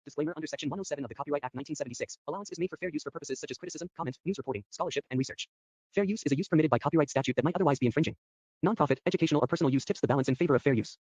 Disclaimer under Section 107 of the Copyright Act 1976, allowance is made for fair use for purposes such as criticism, comment, news reporting, scholarship, and research. Fair use is a use permitted by copyright statute that might otherwise be infringing. Nonprofit, educational, or personal use tips the balance in favor of fair use.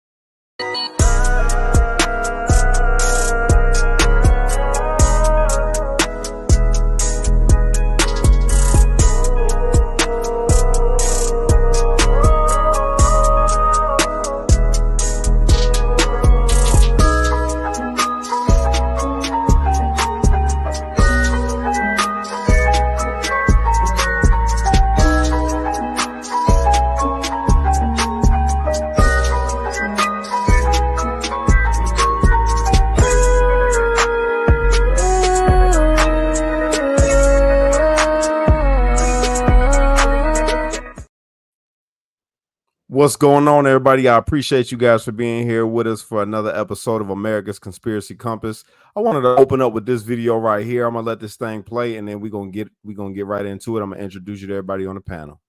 What's going on, everybody? I appreciate you guys for being here with us for another episode of America's Conspiracy Compass. I wanted to open up with this video right here. I'm gonna let this thing play, and then we're gonna get right into it. I'm gonna introduce you to everybody on the panel.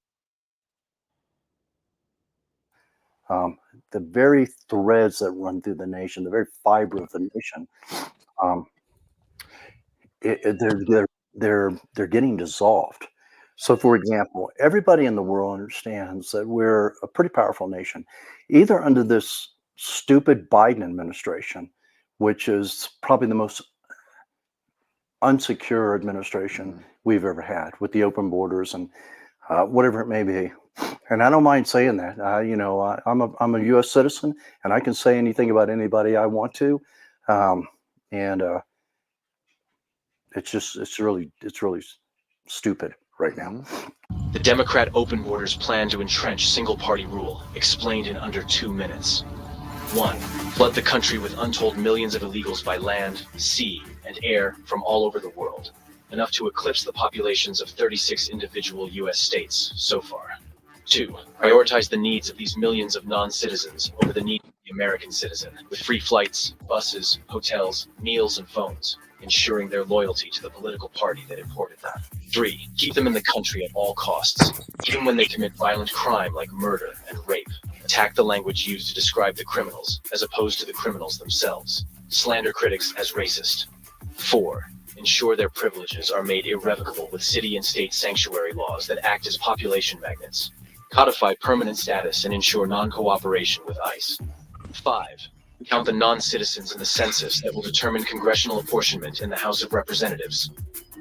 The very threads that run through the nation, the very fiber of the nation, they're getting dissolved. So, for example, everybody in the world understands that we're a pretty powerful nation, either under this stupid Biden administration, which is probably the most unsecure administration we've ever had, with the open borders and whatever it may be. And I don't mind saying that. I'm a U.S. citizen, and I can say anything about anybody I want to. It's really stupid right now. The Democrat open borders plan to entrench single-party rule, explained in under 2 minutes. 1. Flood the country with untold millions of illegals by land, sea, and air from all over the world, enough to eclipse the populations of 36 individual U.S. states so far. 2. Prioritize the needs of these millions of non-citizens over the needs of the American citizen, with free flights, buses, hotels, meals, and phones, ensuring their loyalty to the political party that imported them. 3. Keep them in the country at all costs, even when they commit violent crime like murder and rape. Attack the language used to describe the criminals, as opposed to the criminals themselves. Slander critics as racist. 4. Ensure their privileges are made irrevocable with city and state sanctuary laws that act as population magnets. Codify permanent status and ensure non-cooperation with ICE. 5. Count the non-citizens in the census that will determine congressional apportionment in the House of Representatives.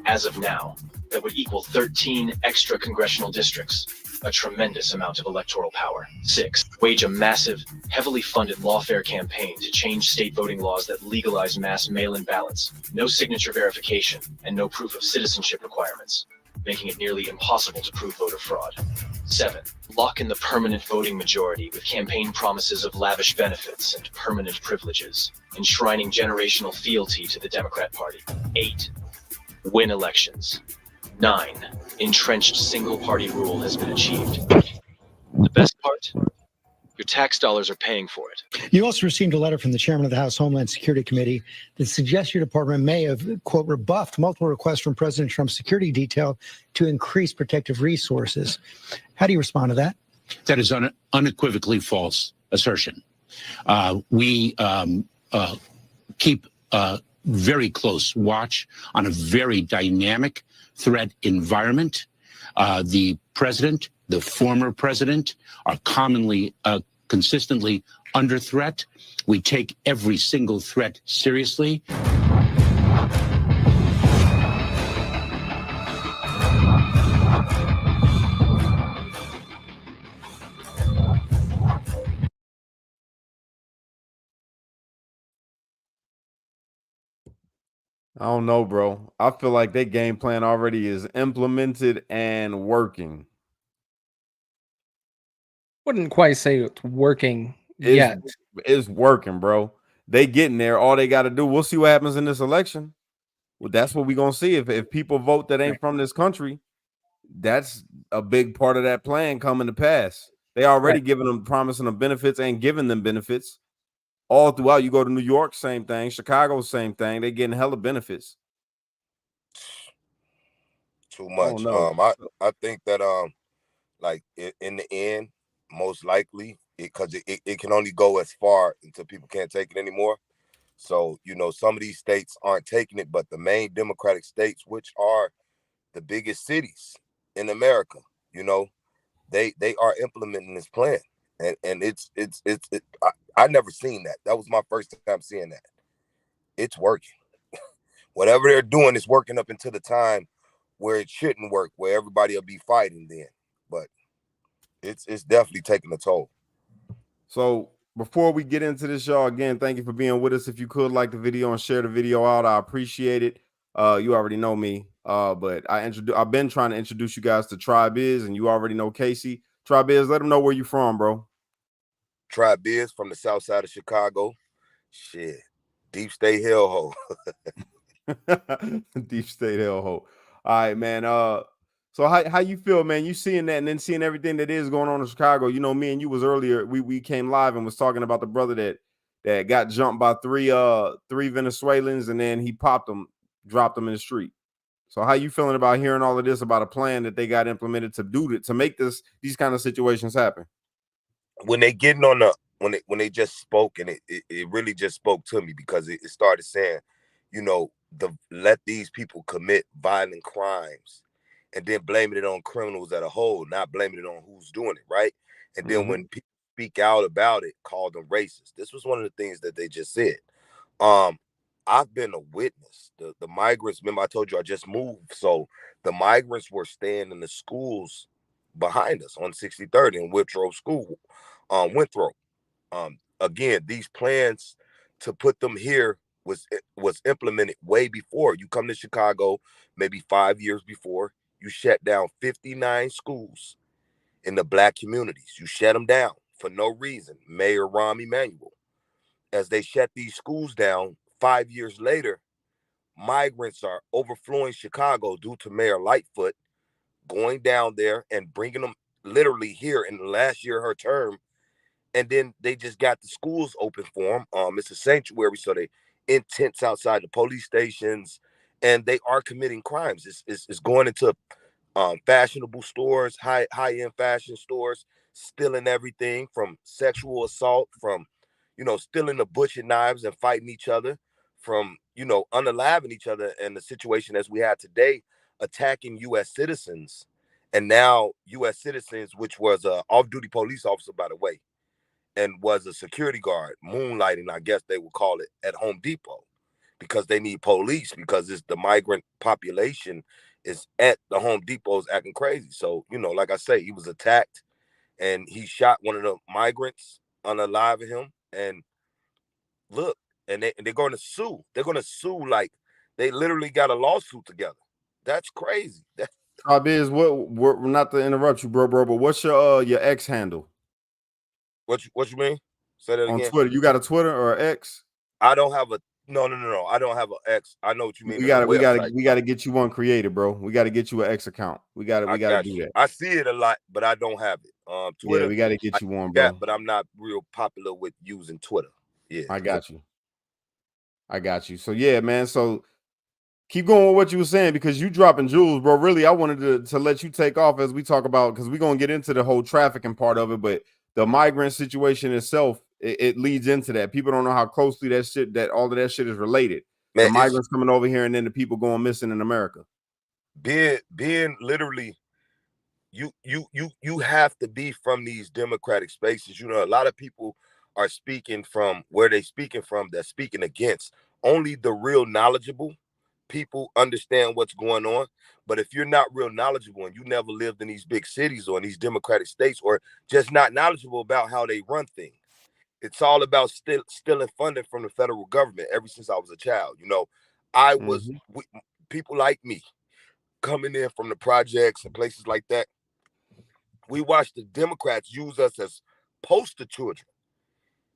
As of now, that would equal 13 extra congressional districts, a tremendous amount of electoral power. 6. Wage a massive, heavily funded lawfare campaign to change state voting laws that legalize mass mail-in ballots, no signature verification, and no proof of citizenship requirements, making it nearly impossible to prove voter fraud. 7. Lock in the permanent voting majority with campaign promises of lavish benefits and permanent privileges, enshrining generational fealty to the Democrat Party. 8. Win elections. 9. Entrenched single-party rule has been achieved. The best part? Your tax dollars are paying for it. You also received a letter from the chairman of the House Homeland Security Committee that suggests your department may have, quote, rebuffed multiple requests from President Trump's security detail to increase protective resources. How do you respond to that? That is unequivocally false assertion. We keep very close watch on a very dynamic threat environment. The president, the former president, are consistently under threat. We take every single threat seriously. I don't know, bro. I feel like their game plan already is implemented and working. Wouldn't quite say it's working yet. It's working, bro. They getting there. All they got to do. We'll see what happens in this election. Well, that's what we're gonna see. If people vote that ain't from this country, that's a big part of that plan coming to pass. They already giving them, promising them benefits and giving them benefits all throughout. You go to New York, same thing. Chicago, same thing. They getting hella benefits. Too much. I think that like in the end, most likely, because it can only go as far until people can't take it anymore. So, some of these states aren't taking it, but the main Democratic states, which are the biggest cities in America, they are implementing this plan. And I never seen that. That was my first time seeing that. It's working. Whatever they're doing is working up until the time where it shouldn't work, where everybody will be fighting then. But it's definitely taking a toll. So before we get into this, y'all, again, thank you for being with us. If you could like the video and share the video out, I appreciate it. You already know me, but I've been trying to introduce you guys to Tribe Is, and you already know Casey. Tribe Is, let them know where you from, bro. Tribe Is from the south side of Chicago. Shit, deep state hellhole. Deep state hellhole. All right, man. So how you feel, man? You seeing that and then seeing everything that is going on in Chicago. Me and you was earlier. We came live and was talking about the brother that got jumped by three Venezuelans, and then he popped them, dropped them in the street. So how you feeling about hearing all of this about a plan that they got implemented to make these kind of situations happen? When they getting on when they just spoke, and it really just spoke to me, because it started saying, let these people commit violent crimes, and then blaming it on criminals as a whole, not blaming it on who's doing it, right? And then when people speak out about it, call them racist. This was one of the things that they just said. I've been a witness. The migrants, remember I told you I just moved, so the migrants were staying in the schools behind us on 63rd in Withrow School, Winthrop. Again, these plans to put them here was implemented way before. You come to Chicago, maybe 5 years before, you shut down 59 schools in the Black communities. You shut them down for no reason. Mayor Rahm Emanuel. As they shut these schools down, 5 years later, migrants are overflowing Chicago due to Mayor Lightfoot going down there and bringing them literally here in the last year of her term. And then they just got the schools open for them. It's a sanctuary, so they in tents outside the police stations, and they are committing crimes. It's going into fashionable stores, high-end fashion stores, stealing everything from sexual assault, from stealing the butcher knives and fighting each other, from unaliving each other, and the situation as we had today, attacking U.S. citizens, and now U.S. citizens, which was a off-duty police officer, by the way, and was a security guard, moonlighting, I guess they would call it, at Home Depot, because they need police, because it's the migrant population is at the Home Depots acting crazy. So, like I say, he was attacked and he shot one of the migrants, unaliving him. And look, and they're going to sue. They're going to sue, like they literally got a lawsuit together. That's crazy. Tribe Is, what not to interrupt you, bro, but what's your X handle? What you mean? Say that on again. Twitter. You got a Twitter or X? I don't have a no. I don't have an X. I know what you mean. We got to get you one created, bro. We got to get you an X account. We got to do that. I see it a lot, but I don't have it. Twitter. Yeah, we got to get you one, bro. Yeah, but I'm not real popular with using Twitter. Yeah, I got you. So yeah, man. So keep going with what you were saying, because you dropping jewels, bro. Really, I wanted to let you take off as we talk about, because we're gonna get into the whole trafficking part of it, but the migrant situation itself, it leads into that. People don't know how closely all of that shit is related. Man, the migrants coming over here and then the people going missing in America. Being literally, you have to be from these democratic spaces. A lot of people are speaking from where they speaking from, that's speaking against. Only the real knowledgeable people understand what's going on. But if you're not real knowledgeable and you never lived in these big cities or in these democratic states, or just not knowledgeable about how they run things, it's all about stealing funding from the federal government. Ever since I was a child, I was people like me coming in from the projects and places like that. We watched the Democrats use us as poster children.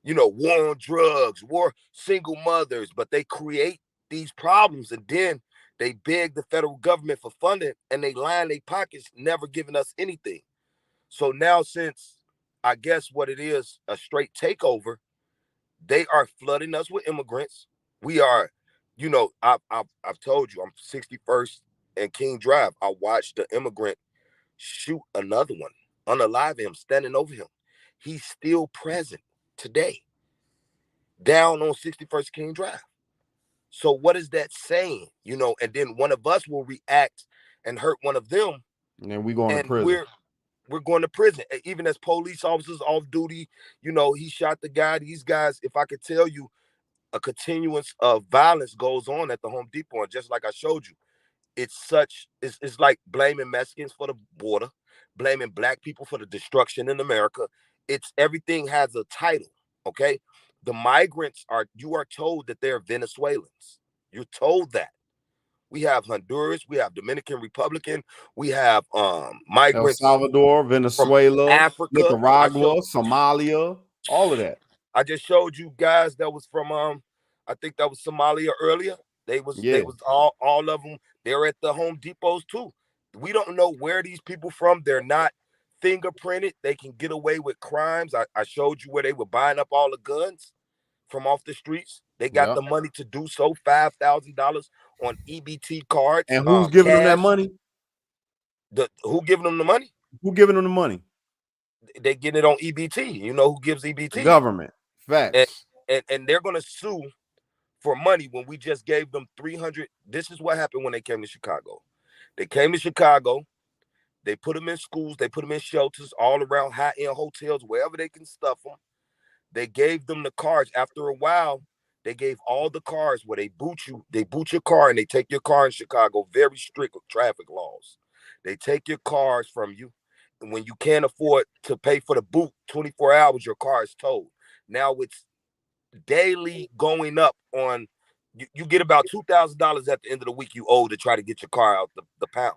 War on drugs, war, single mothers, but they create these problems, and then they beg the federal government for funding, and they line their pockets, never giving us anything. So now, since I guess what it is, a straight takeover, they are flooding us with immigrants. We are, I've told you, I'm 61st and King Drive. I watched the immigrant shoot another one, unalive him, standing over him. He's still present today. down on 61st King Drive. So what is that saying? You know, and then one of us will react and hurt one of them, And then we going to and prison. we're going to prison. Even as police officers off duty, you know, he shot the guy. These guys, if I could tell you, a continuance of violence goes on at the Home Depot, and just like I showed you, it's like blaming Mexicans for the border, blaming black people for the destruction in America. It's everything has a title. Okay, the migrants you are told that they're Venezuelans. You're told that. We have Honduras, we have Dominican Republican, we have El migrants Salvador, from Venezuela, Africa. Nicaragua, Somalia, all of that. I just showed you guys that was from I think that was Somalia earlier. They was all of them. They're at the Home Depots too. We don't know where these people from. They're not fingerprinted. They can get away with crimes. I showed you where they were buying up all the guns from off the streets. They got the money to do so. $5,000 on EBT cards. And who's giving them that money? Who giving them the money? Who giving them the money? They getting it on EBT. You know who gives EBT? The government. Facts. And they're gonna sue for money when we just gave them 300. This is what happened when they came to Chicago. They came to Chicago. They put them in schools. They put them in shelters all around, high-end hotels, wherever they can stuff them. They gave them the cars. After a while, they gave all the cars where they boot your car, and they take your car in Chicago. Very strict traffic laws. They take your cars from you. And when you can't afford to pay for the boot, 24 hours, your car is towed. Now it's daily going up on, you get about $2,000 at the end of the week you owe to try to get your car out the pound.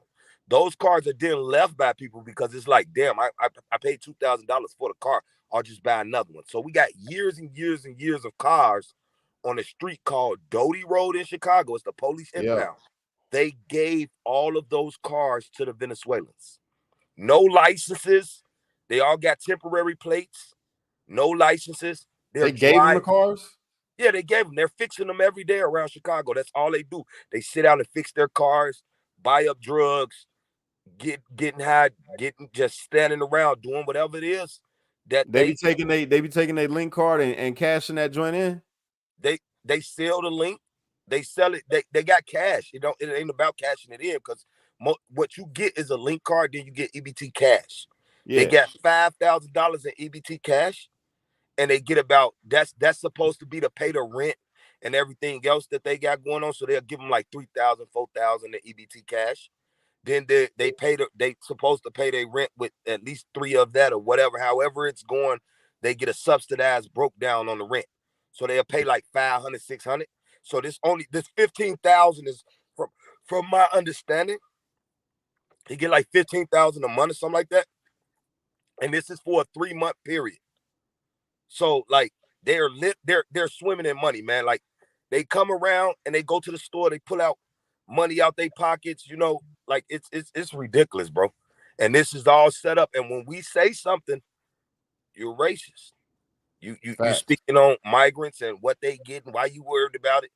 Those cars are then left by people because it's like, damn, I paid $2,000 for the car. I'll just buy another one. So we got years and years and years of cars on a street called Doty Road in Chicago. It's the police impound. Yeah. They gave all of those cars to the Venezuelans. No licenses. They all got temporary plates. No licenses. They gave them the cars? Yeah, they gave them. They're fixing them every day around Chicago. That's all they do. They sit out and fix their cars, buy up drugs, getting high, just standing around doing whatever it is. That they be taking their link card and cashing that joint in. They sell the link. They sell it. They got cash. It ain't about cashing it in, because what you get is a link card. Then you get EBT cash. Yeah. They got $5,000 in EBT cash. And they get about that's supposed to be to pay the rent and everything else that they got going on. So they'll give them like $3,000, $4,000 in EBT cash. Then they supposed to pay their rent with at least 3 of that or whatever. However it's going, they get a subsidized broke down on the rent. So they'll pay like $500, $600. So this 15,000 is from my understanding. He get like 15,000 a month or something like that. And this is for a 3-month period. So like they're swimming in money, man. Like they come around and they go to the store, they pull out money out their pockets, you know, like it's ridiculous, bro. And this is all set up. And when we say something, you're racist. You speaking on migrants and what they get and why you worried about it.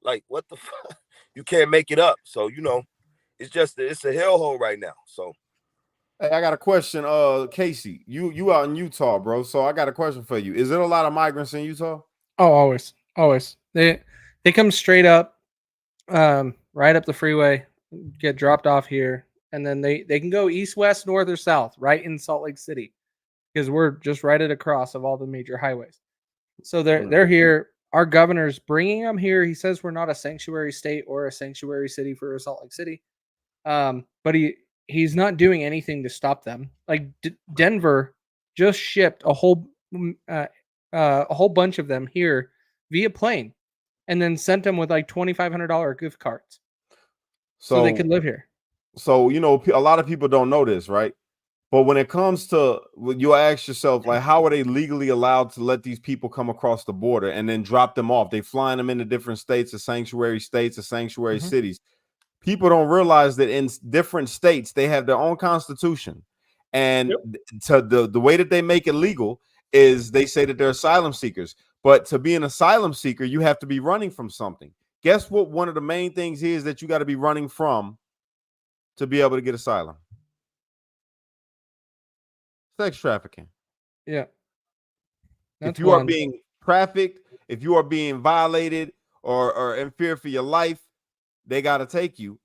Like what the fuck? You can't make it up. So you know, it's a hellhole right now. So hey, I got a question. Casey, you out in Utah, bro. So I got a question for you. Is there a lot of migrants in Utah? Oh, always. They come straight up, right up the freeway, get dropped off here, and then they can go east, west, north, or south, right in Salt Lake City, because we're just right at across of all the major highways. So they're here. Our governor's bringing them here. He says we're not a sanctuary state or a sanctuary city for Salt Lake City, but he's not doing anything to stop them. Like Denver just shipped a whole bunch of them here via plane, and then sent them with like $2,500 gift cards, so they could live here. So you know, a lot of people don't know this, right? But when it comes to, you ask yourself, like, how are they legally allowed to let these people come across the border and then drop them off? They flying them into different states, or sanctuary cities. People don't realize that in different states, they have their own constitution. And to the way that they make it legal is they say that they're asylum seekers. But to be an asylum seeker, you have to be running from something. Guess what? One of the main things is that you got to be running from to be able to get asylum. Sex trafficking. Yeah. If you are being trafficked if you are being violated or in fear for your life, they got to take you.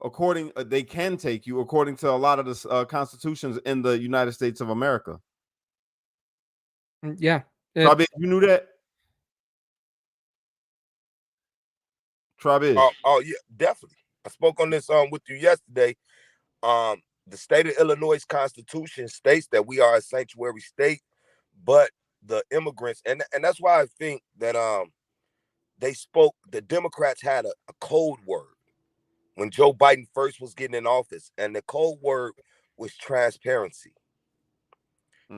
They can take you according to a lot of the constitutions in the United States of America. Yeah. Travis, you knew that? Travis. Oh yeah, definitely. I spoke on this with you yesterday. The state of Illinois Constitution states that we are a sanctuary state, but the immigrants, and that's why I think that the Democrats had a code word when Joe Biden first was getting in office, and the code word was transparency.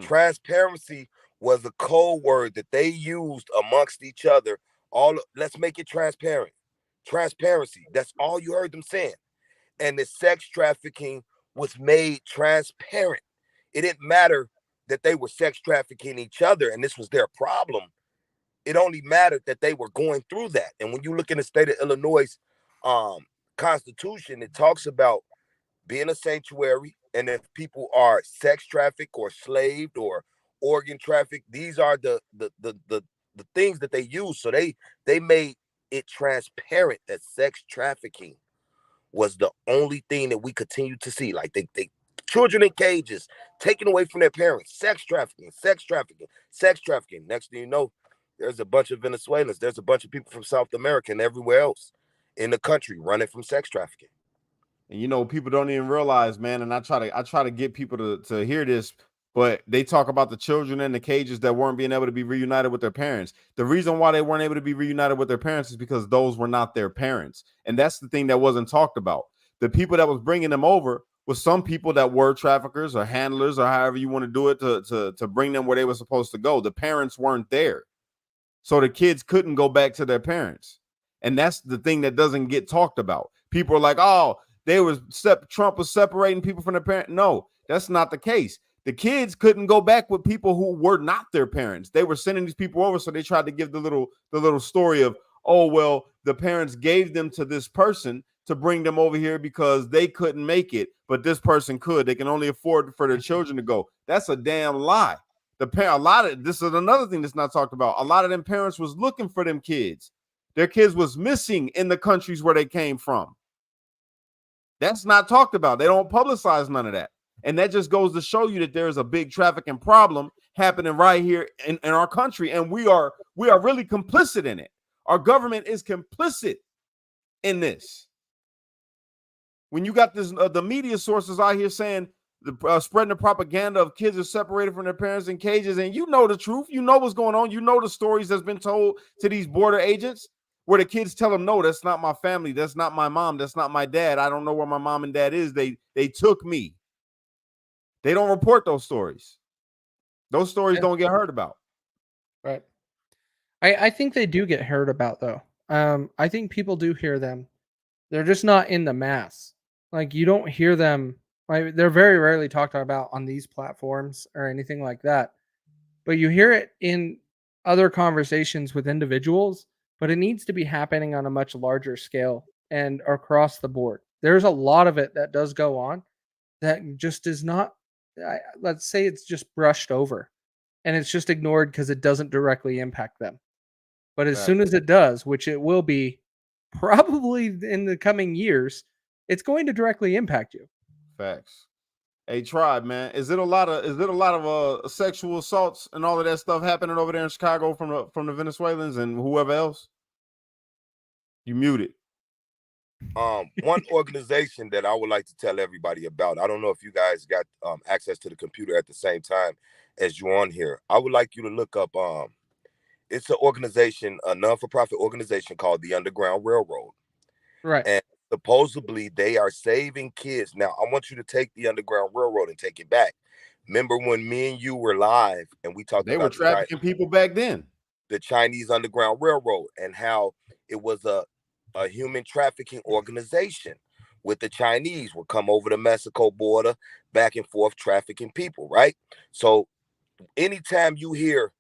Transparency was a code word that they used amongst each other. Let's make it transparent. Transparency. That's all you heard them saying. And the sex trafficking was made transparent. It didn't matter that they were sex trafficking each other and this was their problem. It only mattered that they were going through that. And when you look in the state of Illinois Constitution, it talks about being a sanctuary, and if people are sex trafficked or slaved or organ trafficked, these are the things that they use. So they made it transparent that sex trafficking was the only thing that we continue to see. Like they children in cages, taken away from their parents, sex trafficking, sex trafficking, sex trafficking. Next thing you know, there's a bunch of Venezuelans, there's a bunch of people from South America and everywhere else in the country running from sex trafficking. And you know, people don't even realize, man, and I try to get people to hear this, but they talk about the children in the cages that weren't being able to be reunited with their parents. The reason why they weren't able to be reunited with their parents is because those were not their parents. And that's the thing that wasn't talked about. The people that was bringing them over was some people that were traffickers or handlers or however you want to do it to bring them where they were supposed to go. The parents weren't there. So the kids couldn't go back to their parents. And that's the thing that doesn't get talked about. People are like, oh, Trump was separating people from their parents. No, that's not the case. The kids couldn't go back with people who were not their parents. They were sending these people over, so they tried to give the little story of, oh, well, the parents gave them to this person to bring them over here because they couldn't make it, but this person could. They can only afford for their children to go. That's a damn lie. This is another thing that's not talked about. A lot of them parents was looking for them kids. Their kids was missing in the countries where they came from. That's not talked about. They don't publicize none of that. And that just goes to show you that there's a big trafficking problem happening right here in our country. And we are really complicit in it. Our government is complicit in this. When you got this, the media sources out here saying, spreading the propaganda of kids are separated from their parents in cages, and you know the truth. You know what's going on. You know the stories that's been told to these border agents where the kids tell them, no, that's not my family. That's not my mom. That's not my dad. I don't know where my mom and dad is. They took me. They don't report those stories. Those stories don't get heard about. Right. I think they do get heard about, though. I think people do hear them. They're just not in the mass. Like, you don't hear them. Like, they're very rarely talked about on these platforms or anything like that. But you hear it in other conversations with individuals, but it needs to be happening on a much larger scale and across the board. There's a lot of it that does go on that just is not, let's say it's just brushed over and it's just ignored because it doesn't directly impact them. But as soon as it does, which it will be probably in the coming years, it's going to directly impact you. Facts. Hey, Tribe, man, is it a lot of sexual assaults and all of that stuff happening over there in Chicago from the Venezuelans and whoever else? You muted. One organization that I would like to tell everybody about. I don't know if you guys got access to the computer at the same time as you're on here. I would like you to look up. It's an organization, a non-for-profit organization called the Underground Railroad. Right. And supposedly they are saving kids. Now, I want you to take the Underground Railroad and take it back. Remember when me and you were live and we talked about they were trafficking people back then. The Chinese Underground Railroad and how it was a human trafficking organization with the Chinese would come over the Mexico border back and forth trafficking people, right? So anytime you hear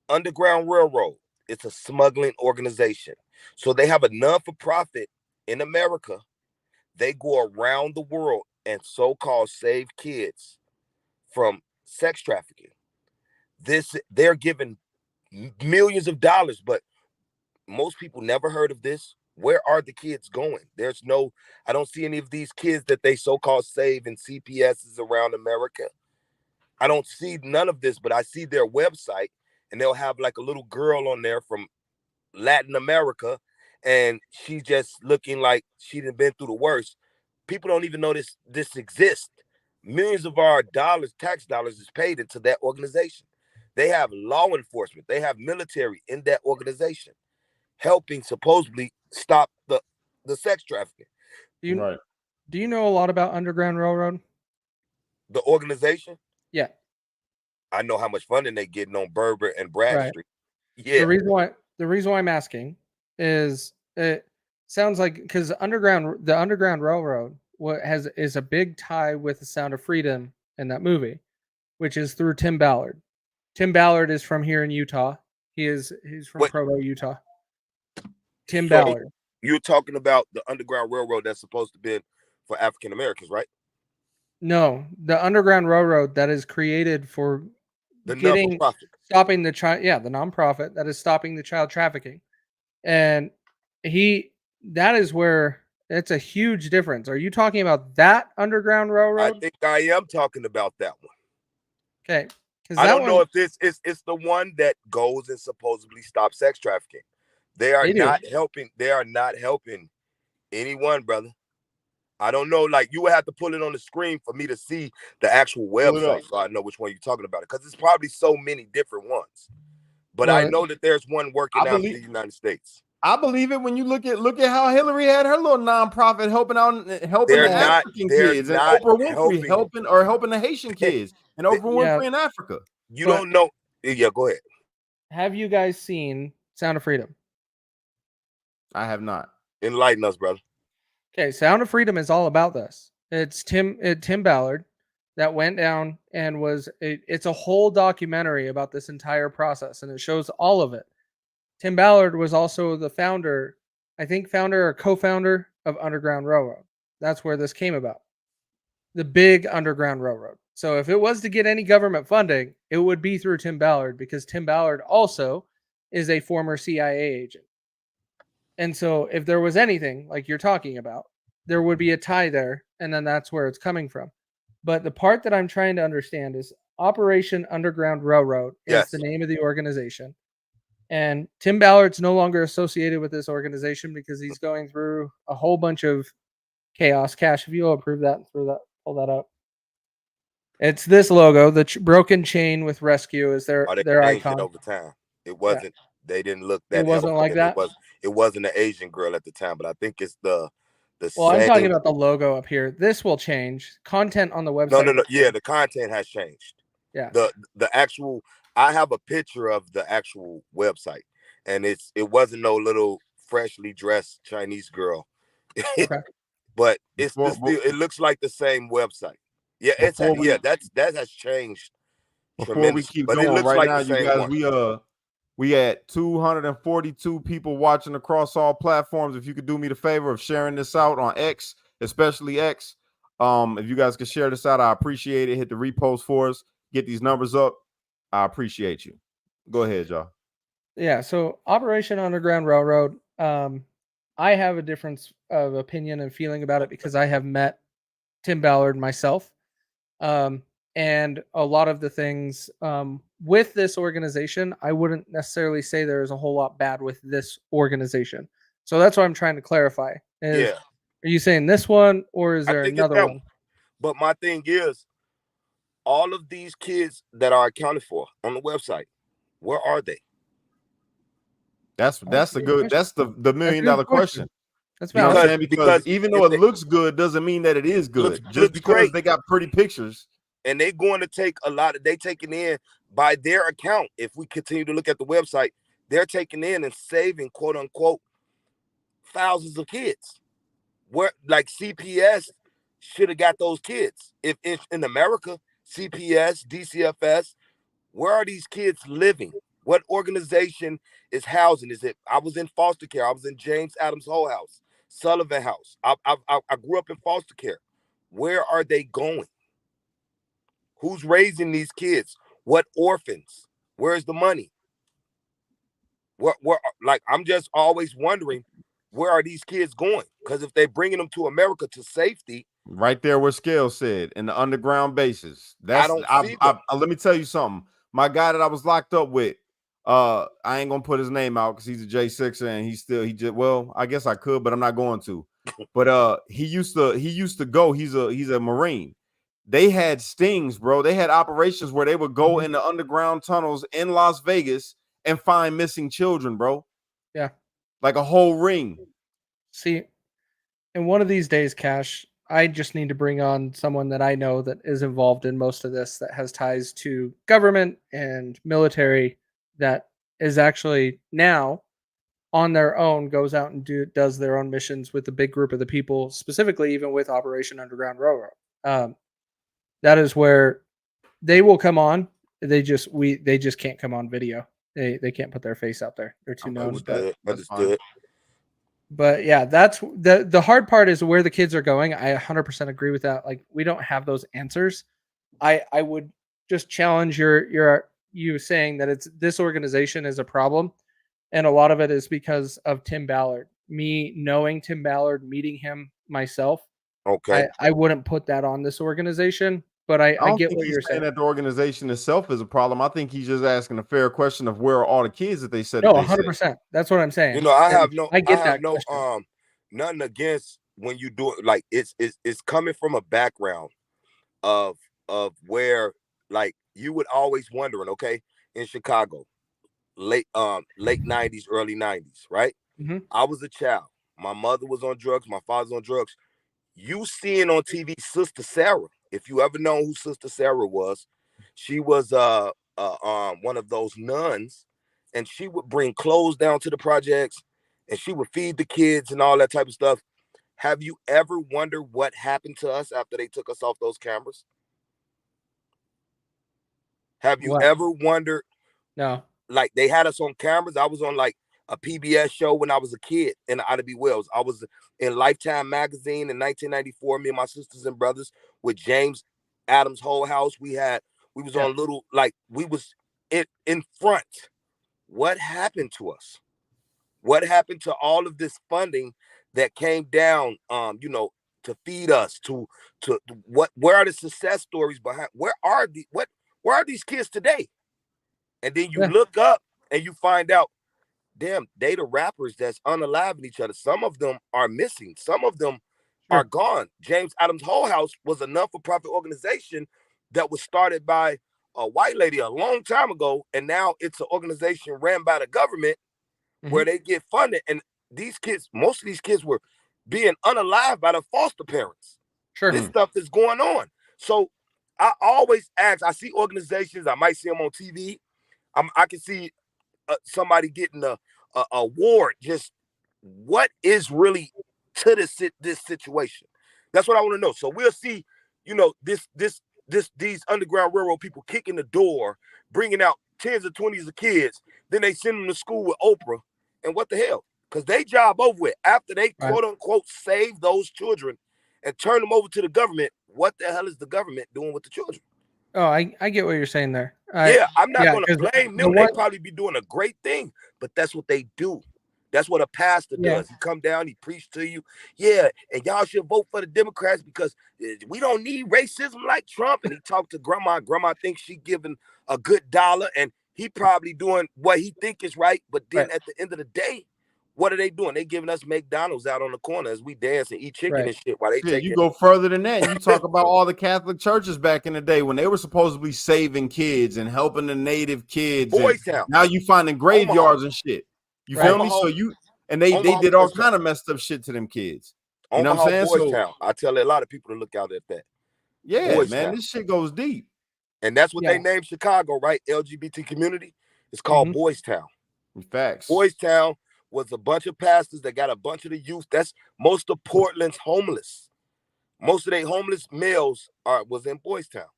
Underground Railroad, it's a smuggling organization. So they have a non-for-profit in America. They go around the world and so-called save kids from sex trafficking. They're given millions of dollars, but most people never heard of this. Where are the kids going? I don't see any of these kids that they so-called save in CPSs around America. I don't see none of this, but I see their website and they'll have like a little girl on there from Latin America, and she's just looking like she'd been through the worst. People don't even know this exists. Millions of our dollars, tax dollars, is paid into that organization. They have law enforcement, they have military in that organization, helping supposedly stop the sex trafficking. Do you know a lot about Underground Railroad? The organization? Yeah. I know how much funding they getting on Berber and Bradstreet. Yeah. The reason why I'm asking is it sounds like because the Underground Railroad is a big tie with the Sound of Freedom in that movie, which is through Tim Ballard. Tim Ballard is from here in Utah. He's from Provo, Utah. Tim Ballard. You're talking about the Underground Railroad that's supposed to be for African Americans, right? No, the Underground Railroad that is created for stopping the child. Yeah, the nonprofit that is stopping the child trafficking, and that is where it's a huge difference. Are you talking about that Underground Railroad? I think I am talking about that one. Okay, I don't know if it's the one that goes and supposedly stops sex trafficking. They are not helping. They are not helping anyone, brother. I don't know. Like, you would have to pull it on the screen for me to see the actual website, so I know which one you're talking about. Because it's probably so many different ones. But I know that there's one working out in the United States. I believe it when you look at how Hillary had her little nonprofit helping the African kids, and Oprah Winfrey helping the Haitian kids, and Oprah Winfrey in Africa. You don't know. Yeah, go ahead. Have you guys seen Sound of Freedom? I have not. Enlighten us, brother. Okay, Sound of Freedom is all about this. It's Tim Ballard that went down and it's a whole documentary about this entire process, and it shows all of it. Tim Ballard was also the founder or co-founder of Underground Railroad. That's where this came about. The big Underground Railroad. So if it was to get any government funding, it would be through Tim Ballard, because Tim Ballard also is a former CIA agent. And so if there was anything like you're talking about, there would be a tie there, and then that's where it's coming from. But the part that I'm trying to understand is Operation Underground Railroad is the name of the organization. And Tim Ballard's no longer associated with this organization because he's going through a whole bunch of chaos. Cash, if you'll approve that and pull that up. It's this logo, the broken chain with rescue is their icon. Over time. It wasn't. Yeah. They didn't look that. It wasn't like that. It wasn't an Asian girl at the time, but I think it's the. Well, I'm talking about the logo up here. This will change. Content on the website. No. Yeah, the content has changed. Yeah. The actual. I have a picture of the actual website, and it wasn't no little freshly dressed Chinese girl, okay. But it looks like the same website. Yeah, that has changed. Before we keep going, right now, you guys, we had 242 people watching across all platforms. If you could do me the favor of sharing this out on X, especially X, if you guys could share this out, I appreciate it. Hit the repost for us. Get these numbers up. I appreciate you. Go ahead, y'all. Yeah, so Operation Underground Railroad, I have a difference of opinion and feeling about it because I have met Tim Ballard myself. And a lot of the things with this organization, I wouldn't necessarily say there is a whole lot bad with this organization. So that's what I'm trying to clarify. Are you saying this one, or is there another one? But my thing is, all of these kids that are accounted for on the website, where are they? That's the $1 million question. That's you know what I'm saying? Because even though it looks good, doesn't mean that it is good. Just because they got pretty pictures. And they're going to take they taking in by their account. If we continue to look at the website, they're taking in and saving, quote unquote, thousands of kids. Where like CPS should have got those kids. If in America, CPS, DCFS, where are these kids living? What organization is housing? I was in foster care. I was in James Adams Whole House, Sullivan House. I grew up in foster care. Where are they going? Who's raising these kids? What orphans? Where's the money? Where like I'm just always wondering, where are these kids going? Because if they're bringing them to America to safety, Right there where Scale said, in the underground bases. I That's don't see them. let me tell you something. My guy that I was locked up with, I ain't gonna put his name out because he's a J6er and he just well, I guess I could, but I'm not going to. But he used to go. He's a Marine. They had stings, bro. They had operations where they would go in the underground tunnels in Las Vegas and find missing children, bro. Yeah. Like a whole ring. See, and one of these days, Cash, I just need to bring on someone that I know that is involved in most of this, that has ties to government and military, that is actually now on their own, goes out and does their own missions with a big group of the people, specifically even with Operation Underground Railroad. That is where they will come on. They just can't come on video. They can't put their face out there. They're too known. Understood. But yeah, that's the hard part is where the kids are going. I 100% agree with that. Like, we don't have those answers. I would just challenge you saying that it's this organization is a problem, and a lot of it is because of Tim Ballard. Me knowing Tim Ballard, meeting him myself, Okay. I wouldn't put that on this organization. But I don't get think what he's you're saying. that the organization itself is a problem. I think he's just asking a fair question of where are all the kids that they said. No, that they 100%. said. That's what I'm saying. You know, I have question. nothing against when you do it. Like it's coming from a background of where, like, you would always wondering, okay, in Chicago, late 90s, early 90s, right? Mhm. I was a child. My mother was on drugs. My father's on drugs. You seeing on TV Sister Sarah. If you ever know who Sister Sarah was, she was one of those nuns, and she would bring clothes down to the projects, and she would feed the kids and all that type of stuff. Have you ever wondered what happened to us after they took us off those cameras? Have you What? ever wondered? No. Like, they had us on cameras. I was on like a PBS show when I was a kid in Ida B. Wells. I was in Lifetime magazine in 1994. Me and my sisters and brothers with James Adams' Whole House. We was on little, like, we was in front. What happened to us? What happened to all of this funding that came down, to feed us, to where are the success stories behind? Where are these kids today? And then you look up and you find out, damn, they the rappers that's unaliving each other. Some of them are missing. Some of them are gone. James Adams' Whole House was a non-for-profit organization that was started by a white lady a long time ago, and now it's an organization ran by the government where they get funded. And these kids, most of these kids were being unalived by their foster parents. This stuff is going on. So I always ask, I see organizations, I might see them on TV. I can see somebody getting a award. Just what is really to this situation? That's what I want to know. So we'll see, these Underground Railroad people kicking the door, bringing out 10s or 20s of kids. Then they send them to school with Oprah. And what the hell? Because they job over with. After they quote unquote save those children and turn them over to the government, what the hell is the government doing with the children? Oh, I get what you're saying there. I'm not going to blame them. They probably be doing a great thing, but that's what they do. That's what a pastor does. He come down, he preach to you. Yeah, and y'all should vote for the Democrats because we don't need racism like Trump. And he talked to grandma. Grandma thinks she giving a good dollar, and he probably doing what he think is right. But then at the end of the day, what are they doing? They giving us McDonald's out on the corner as we dance and eat chicken and shit while they take. You go further than that. You talk about all the Catholic churches back in the day when they were supposedly saving kids and helping the native kids. Boys Town. Now you finding graveyards and shit. You feel me? So they did all kind of messed up shit to them kids. You know what I'm saying? Boys Town. I tell a lot of people to look out at that. Yeah, Boys man, Town. this shit goes deep. And that's what they named Chicago, right? LGBT community. It's called Boys Town. Facts. Boys Town was a bunch of pastors that got a bunch of the youth. That's most of Portland's homeless. Most of their homeless males was in Boys Town.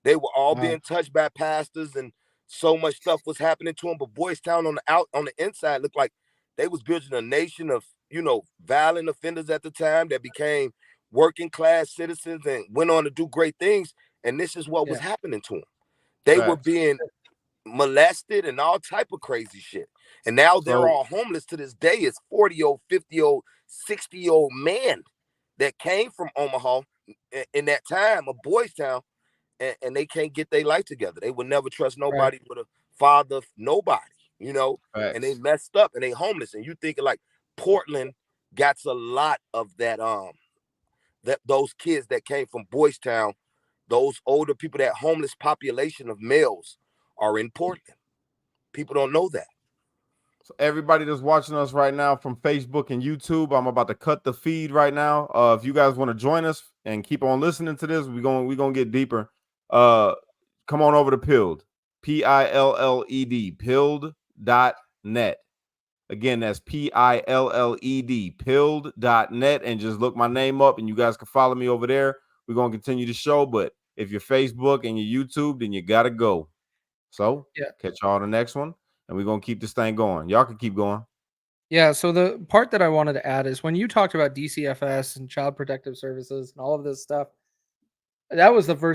They were all being touched by pastors, and so much stuff was happening to them. But Boys Town on the inside looked like they was building a nation of, violent offenders at the time that became working class citizens and went on to do great things. And this is what was happening to them. They were being molested and all type of crazy shit. And now they're So- all homeless to this day. It's 40-year-old, 50-year-old, 60-year-old man that came from Omaha in that time, a Boys Town, and they can't get their life together. They would never trust nobody with a father, nobody, you know, and they Facts. messed up and they homeless. And you thinking like Portland got a lot of that those kids that came from Boys Town, those older people, that homeless population of males are in Portland. People don't know that. So everybody that's watching us right now from Facebook and YouTube, I'm about to cut the feed right now. If you guys want to join us and keep on listening to this, we're gonna get deeper. Come on over to Pilled, Pilled, pilled.net. Again, that's Pilled, pilled.net, and just look my name up and you guys can follow me over there. We're gonna continue the show, but if you're Facebook and you're YouTube, then you gotta go. So catch y'all on the next one, and we're gonna keep this thing going. Y'all can keep going. Yeah, so the part that I wanted to add is when you talked about DCFS and Child Protective Services and all of this stuff, that was the first